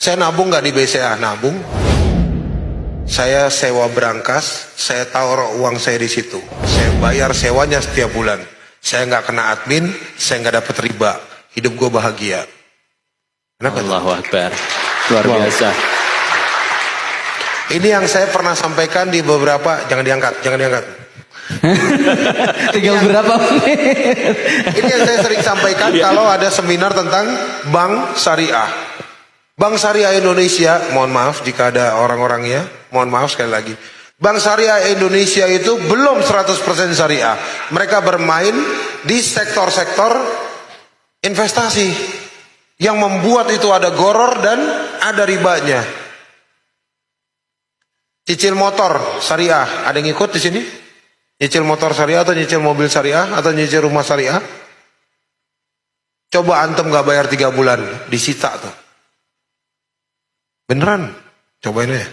Saya nabung nggak di BCA? Nabung. Saya sewa berangkas, saya taruh uang saya di situ. Saya bayar sewanya setiap bulan. Saya nggak kena admin, saya nggak dapat riba. Hidup gue bahagia. Kenapa? Allahu Akbar. Luar biasa. Ini yang saya pernah sampaikan di beberapa, jangan diangkat, jangan diangkat. Tinggal berapa menit? Ini yang saya sering sampaikan kalau ada seminar tentang bank syariah. Bank Syariah Indonesia, mohon maaf jika ada orang-orangnya, mohon maaf sekali lagi. Bank Syariah Indonesia itu belum 100% syariah. Mereka bermain di sektor-sektor investasi yang membuat itu ada goror dan ada ribanya. Cicil motor syariah, ada yang ikut di sini? Nyicil motor syariah atau nyicil mobil syariah atau nyicil rumah syariah? Coba antum gak bayar 3 bulan, disita tuh. Beneran? Cobain aja.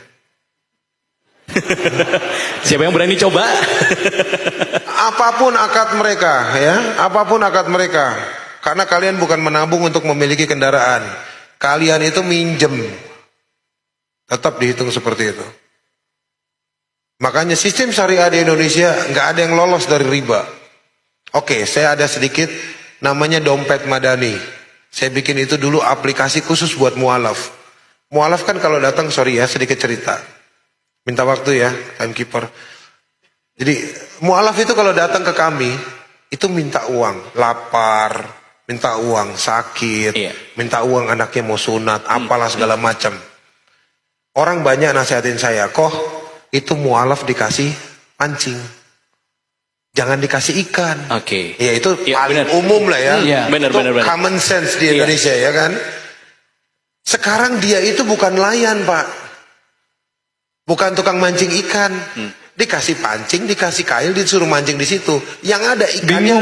Siapa yang berani coba? Apapun akad mereka, ya, apapun akad mereka. Karena kalian bukan menabung untuk memiliki kendaraan. Kalian itu minjem. Tetap dihitung seperti itu. Makanya sistem syariah di Indonesia nggak ada yang lolos dari riba. Oke, saya ada sedikit namanya dompet madani. Saya bikin itu dulu aplikasi khusus buat mualaf. Mualaf kan kalau datang, sorry ya, sedikit cerita. Minta waktu ya, timekeeper. Jadi mualaf itu kalau datang ke kami, itu minta uang, lapar, minta uang, sakit, minta uang anaknya mau sunat, apalah segala macam. Orang banyak nasihatin saya, kok itu mualaf dikasih pancing. Jangan dikasih ikan. Oke. Ya itu ya, paling bener. umum lah ya. Benar. Common sense di Indonesia ya kan. Sekarang dia itu bukan nelayan Pak. Bukan tukang mancing ikan. Dikasih pancing, dikasih kail, disuruh mancing di situ. Yang ada ikannya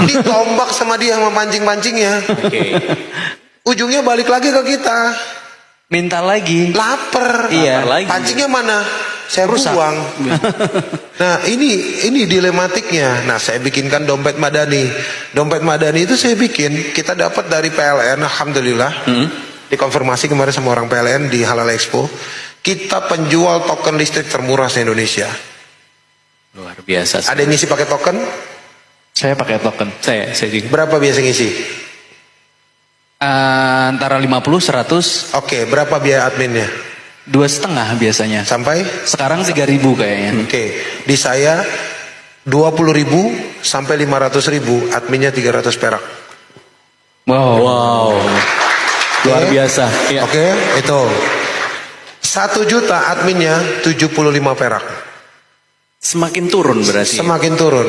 ditombak sama dia sama pancing-pancingnya. Ujungnya balik lagi ke kita. Minta lagi. Lapar. Iya. Lapar lagi. Pancingnya mana? Saya buang. Nah ini dilematiknya. Nah saya bikinkan dompet madani. Dompet madani itu saya bikin. Kita dapat dari PLN, alhamdulillah. Dikonfirmasi kemarin sama orang PLN di Halal Expo. Kita penjual token listrik termurah di Indonesia. Luar biasa. Ada yang ngisi pakai token? Saya pakai token. Saya juga. Berapa biasa ngisi? Antara 50, 100. Oke, berapa biaya adminnya? 2,5 biasanya. Sampai? Sekarang 3.000 kayaknya. Oke, di saya 20.000 sampai 500.000, adminnya 300 perak. Wow. Luar biasa. Ya. Oke, itu 1 juta adminnya 75 perak. Semakin turun berarti. Semakin turun.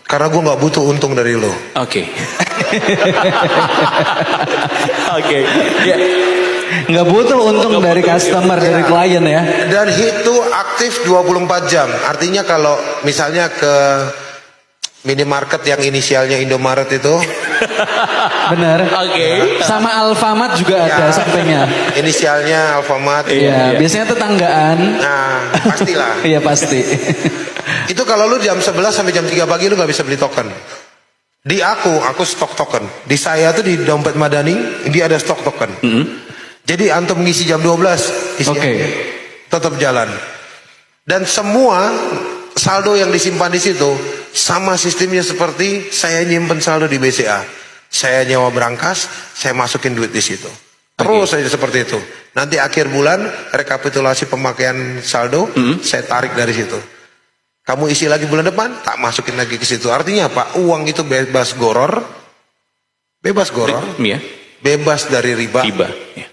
Karena gue nggak butuh untung dari lo. Oke. Oke. Ya. Nggak butuh untung dari customer, dari klien ya. Dan itu aktif 24 jam. Artinya kalau misalnya ke minimarket yang inisialnya Indomaret itu. Benar. Oke. Sama Alfamart juga ada sampingnya. Inisialnya Alfamart. Iya, biasanya tetanggaan. Nah, pastilah. Iya pasti. Itu kalau lu jam 11 sampai jam 3 pagi lu nggak bisa beli token. Di aku stok token. Di saya tuh di dompet madani, dia ada stok token. Jadi antum ngisi jam 12, tetap jalan. Dan semua saldo yang disimpan di situ sama sistemnya seperti saya nyimpen saldo di BCA. Saya nyewa berangkas, saya masukin duit di situ. Terus saja seperti itu. Nanti akhir bulan rekapitulasi pemakaian saldo, saya tarik dari situ. Kamu isi lagi bulan depan, tak masukin lagi ke situ. Artinya apa? Uang itu bebas goror, Iya. bebas dari riba, Ya.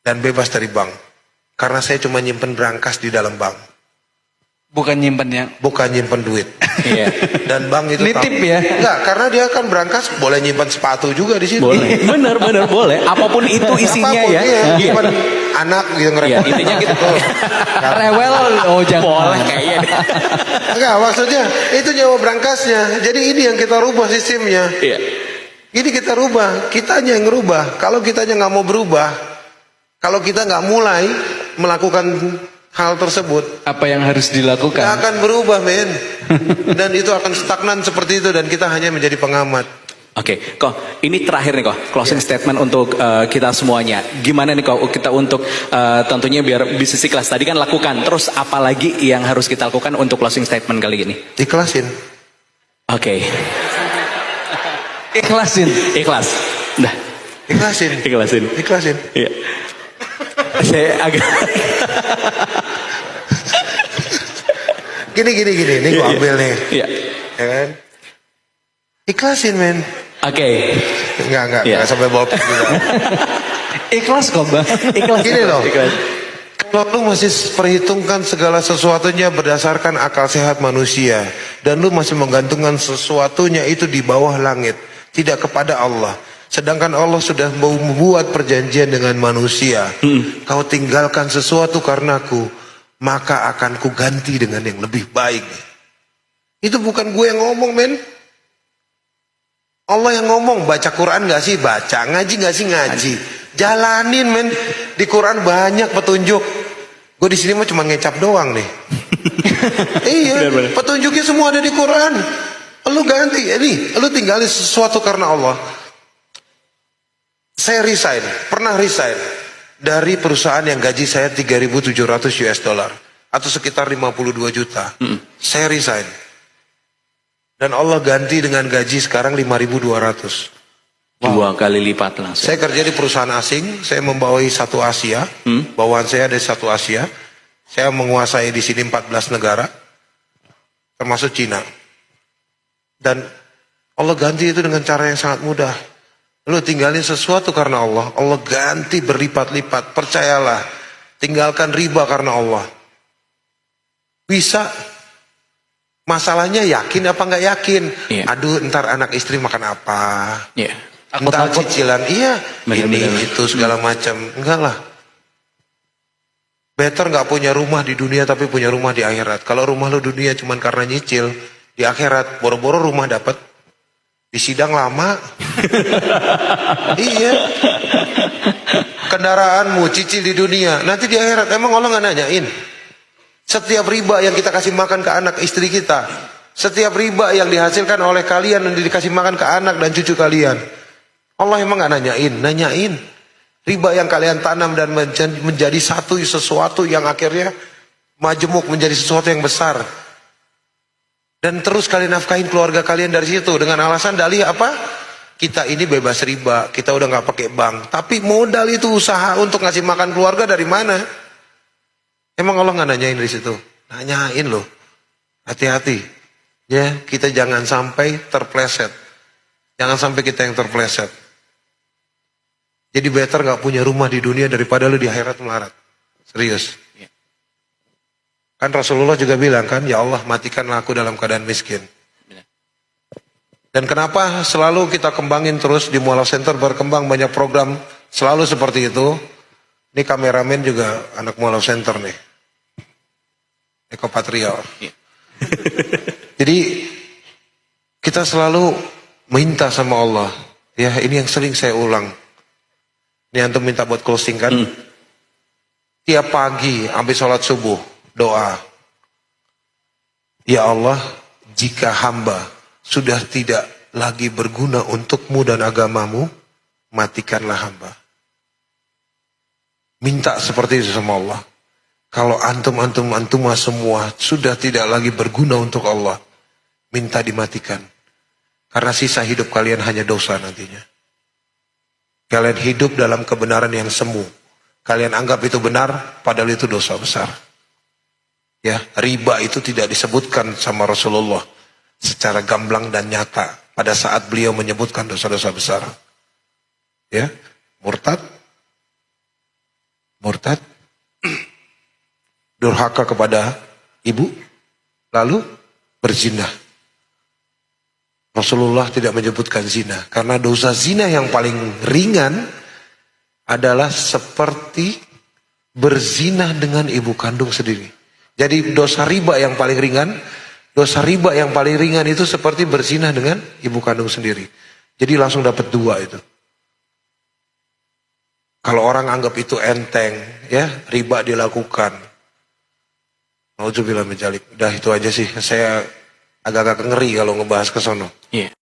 dan bebas dari bank. Karena saya cuma nyimpen berangkas di dalam bank. Bukan nyimpennya. Bukan nyimpen duit. Iya. Dan bank itu Nitip ya? Enggak, karena dia kan berangkas boleh nyimpan sepatu juga di situ. Boleh. Benar boleh. Apapun itu isinya Apapun, ya. iya. Iya. Nyimpan anak gitu Iya, intinya kita Rewel, oh jangan. boleh kayaknya. Enggak, maksudnya itu nyewa berangkasnya. Jadi ini yang kita rubah sistemnya. Iya. Ini kita rubah, kitanya yang ngerubah. Kalau kitanya nggak mau berubah, kalau kita nggak mulai melakukan hal tersebut, Apa yang harus nggak dilakukan? akan berubah, men. Dan itu akan stagnan seperti itu dan kita hanya menjadi pengamat. Oke, kok ini terakhir nih kok closing statement untuk kita semuanya. Gimana nih kok kita untuk tentunya biar bisnis ikhlas tadi kan lakukan. Terus apalagi yang harus kita lakukan untuk closing statement kali ini? Ikhlasin. Oke, Ikhlasin. ikhlas. Dah, Ikhlasin. ikhlasin. Ikhlasin. Iya. Saya agak Gini. Nih gua ambil nih. Iya. Ya kan? Ikhlasin, men. Oke. Enggak Iya. sampai bawa juga. Ikhlas kok bang. Ikhlas. Gini loh. Ikhlas. Kalau lu masih perhitungkan segala sesuatunya berdasarkan akal sehat manusia, dan lu masih menggantungkan sesuatunya itu di bawah langit, tidak kepada Allah. Sedangkan Allah sudah membuat perjanjian dengan manusia. Kau tinggalkan sesuatu karenaku, maka akan ku ganti dengan yang lebih baik. Itu bukan gue yang ngomong, men. Allah yang ngomong. Baca Quran gak sih? Baca. Ngaji gak sih? Ngaji. Jalanin, men. Di Quran banyak petunjuk. Gue di sini mah cuma ngecap doang nih. Iya, Benar. petunjuknya semua ada di Quran. Lu ganti, lu tinggalin sesuatu karena Allah. Saya resign, pernah resign dari perusahaan yang gaji saya 3.700 US dollar atau sekitar 52 juta. Saya resign. Dan Allah ganti dengan gaji sekarang 5.200. 2 kali lipat langsung. Saya kerja di perusahaan asing, saya membawai satu Asia, bawaan saya ada satu Asia. Saya menguasai di sini 14 negara, termasuk Cina. Dan Allah ganti itu dengan cara yang sangat mudah. Lu tinggalin sesuatu karena Allah, Allah ganti berlipat-lipat. Percayalah, tinggalkan riba karena Allah. Bisa. Masalahnya yakin apa nggak yakin? Iya. Aduh, ntar anak istri makan apa? Iya. Entar cicilan, iya, Benar-benar. ini itu segala macam. Enggak lah. Better nggak punya rumah di dunia tapi punya rumah di akhirat. Kalau rumah lu dunia cuman karena nyicil, di akhirat boro-boro rumah dapat, di sidang lama. Iya. Kendaraanmu cicil di dunia, nanti di akhirat emang Allah nggak nanyain. Setiap riba yang kita kasih makan ke anak istri kita, setiap riba yang dihasilkan oleh kalian dan dikasih makan ke anak dan cucu kalian, Allah emang nggak nanyain? Nanyain. Riba yang kalian tanam dan menjadi satu sesuatu yang akhirnya majemuk menjadi sesuatu yang besar. Dan terus kalian nafkahin keluarga kalian dari situ dengan alasan dalih apa? Kita ini bebas riba, kita udah nggak pakai bank. Tapi modal itu usaha untuk ngasih makan keluarga dari mana? Emang Allah nggak nanyain dari situ? Nanyain loh. Hati-hati. Ya, kita jangan sampai terpleset. Jangan sampai kita yang terpleset. Jadi better nggak punya rumah di dunia daripada lu di akhirat melarat. Serius. Kan Rasulullah juga bilang kan, ya Allah matikanlah aku dalam keadaan miskin. Dan kenapa selalu kita kembangin terus di Mualaf Center berkembang banyak program selalu seperti itu. Ini kameramen juga anak Mualaf Center nih. Eko Patrio. Jadi kita selalu minta sama Allah. Ya ini yang sering saya ulang. Ini antum minta buat closing kan. Tiap pagi habis sholat subuh doa. Ya Allah, jika hamba sudah tidak lagi berguna untukmu dan agamamu, matikanlah hamba. Minta seperti itu sama Allah. Kalau antum semua sudah tidak lagi berguna untuk Allah, minta dimatikan. Karena sisa hidup kalian hanya dosa nantinya. Kalian hidup dalam kebenaran yang semu. Kalian anggap itu benar, padahal itu dosa besar. Ya, riba itu tidak disebutkan sama Rasulullah secara gamblang dan nyata pada saat beliau menyebutkan dosa-dosa besar. Ya, murtad, durhaka kepada ibu, lalu berzina. Rasulullah tidak menyebutkan zina karena dosa zina yang paling ringan adalah seperti berzina dengan ibu kandung sendiri. Jadi dosa riba yang paling ringan itu seperti berzina dengan ibu kandung sendiri. Jadi langsung dapat 2 itu. Kalau orang anggap itu enteng, ya riba dilakukan. Nauzubillah min dzalik. Udah itu aja sih. Saya agak-agak ngeri kalau ngebahas ke sono. Iya.